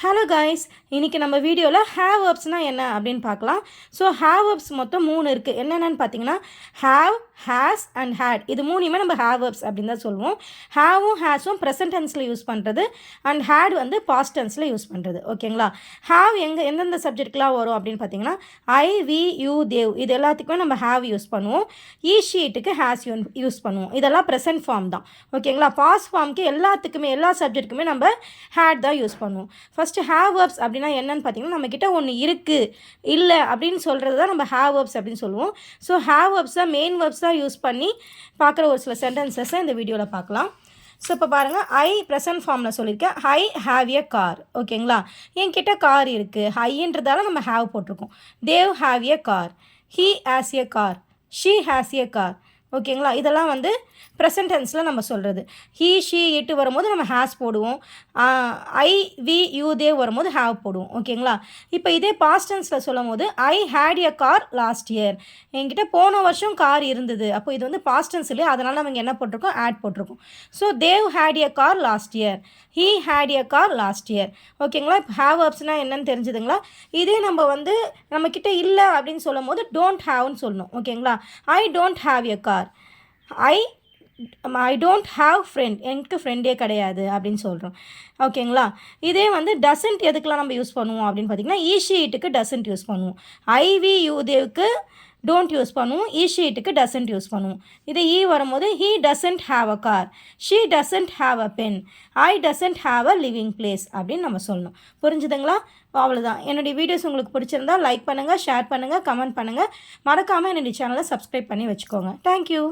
Hello guys, இன்றைக்கி நம்ம வீடியோவில் ஹேவ் வெர்ப்ஸ்னால் என்ன அப்படின்னு பார்க்கலாம். ஸோ ஹேவ் வெர்ப்ஸ் மொத்தம் 3 இருக்குது. என்னென்னு பார்த்தீங்கன்னா ஹேவ், ஹேஸ் அண்ட் ஹேட். இது மூணுமே நம்ம ஹேவ் வெர்ப்ஸ் அப்படின்னு தான் சொல்லுவோம். ஹேவும் ஹேஸும் ப்ரெசன்ட் டென்ஸில் யூஸ் பண்ணுறது அண்ட் ஹேட் வந்து பாஸ்ட் டென்ஸில் யூஸ் பண்ணுறது. ஓகேங்களா? ஹேவ் எந்தெந்த சப்ஜெக்ட்லாம் வரும் அப்படின்னு பார்த்தீங்கன்னா ஐ, வி, யூ, தேவ் இது எல்லாத்துக்குமே நம்ம ஹேவ் யூஸ் பண்ணுவோம். ஈ ஷீட்டுக்கு ஹேஸ் யூஸ் பண்ணுவோம். இதெல்லாம் ப்ரெசன்ட் ஃபார்ம் தான். ஓகேங்களா? பாஸ்ட் ஃபார்முக்கு எல்லாத்துக்குமே எல்லா சப்ஜெக்ட்டுக்குமே நம்ம ஹேட் தான் யூஸ் பண்ணுவோம். ஃபஸ்ட்டு ஹேவ் வெர்ப்ஸ் அப்படின்னா என்னென்னு பார்த்தீங்கன்னா நம்மக்கிட்ட ஒன்று இருக்குது இல்லை அப்படின்னு சொல்கிறது தான் நம்ம ஹேவ் வெர்ப்ஸ் அப்படின்னு சொல்லுவோம். ஸோ ஹேவ் வெர்ப்ஸாக மெயின் வெர்ப்ஸாக யூஸ் பண்ணி பார்க்குற ஒரு சில சென்டென்சஸை இந்த வீடியோவில் பார்க்கலாம். ஸோ இப்போ பாருங்கள், ஐ ப்ரெசன்ட் ஃபார்மில் சொல்லியிருக்கேன். I have a car. ஓகேங்களா? என்கிட்ட கார் இருக்குது. ஐன்றதால நம்ம ஹேவ் போட்டிருக்கோம். They have a car. He has a car. She has a car. ஓகேங்களா? இதெல்லாம் வந்து ப்ரெசன்ட் டென்ஸில் நம்ம சொல்கிறது. ஹீ, ஷீ, இட்டு வரும்போது நம்ம ஹேஸ் போடுவோம். ஐ, வி, யூ, தேவ் வரும்போது ஹேவ் போடுவோம். ஓகேங்களா? இப்போ இதே பாஸ்ட் டென்ஸில் சொல்லும் போது I had a car last year. என்கிட்ட போன வருஷம் கார் இருந்தது. அப்போ இது வந்து பாஸ்ட் டென்ஸ் இல்லையா, அதனால் நம்ம இங்கே என்ன போட்டிருக்கோம், ஆட் போட்டிருக்கோம். So they had a car last year. He had a car last year. ஓகேங்களா? இப்போ ஹேவ் வெர்ப்ஸ்னால் என்னன்னு தெரிஞ்சுதுங்களா? இதே நம்ம வந்து நம்மக்கிட்ட இல்லை அப்படின்னு சொல்லும் போது டோன்ட் ஹேவ்னு சொல்லணும். ஓகேங்களா? I don't have a car. I don't have friend. எனக்கு ஃப்ரெண்டே கிடையாது அப்படின்னு சொல்கிறோம். ஓகேங்களா? இதே வந்து டசன்ட் எதுக்கெலாம் நம்ம யூஸ் பண்ணுவோம் அப்படின்னு பார்த்தீங்கன்னா ஈஷீட்டுக்கு டசன்ட் யூஸ் பண்ணுவோம். ஐவி யூ தேவுக்கு டோன்ட் யூஸ் பண்ணுவோம். ஈஷீட்டுக்கு டசன்ட் யூஸ் பண்ணுவோம். இதே வரும்போது he doesn't have a car. She doesn't have a pen. I doesn't have a living place அப்படின்னு நம்ம சொல்லணும். புரிஞ்சுதுங்களா? அவ்வளோதான். என்னுடைய வீடியோஸ் உங்களுக்கு பிடிச்சிருந்தா லைக் பண்ணுங்கள், ஷேர் பண்ணுங்கள், கமெண்ட் பண்ணுங்கள். மறக்காமல் என்னுடைய சேனலை சப்ஸ்கிரைப் பண்ணி வச்சுக்கோங்க. தேங்க்யூ.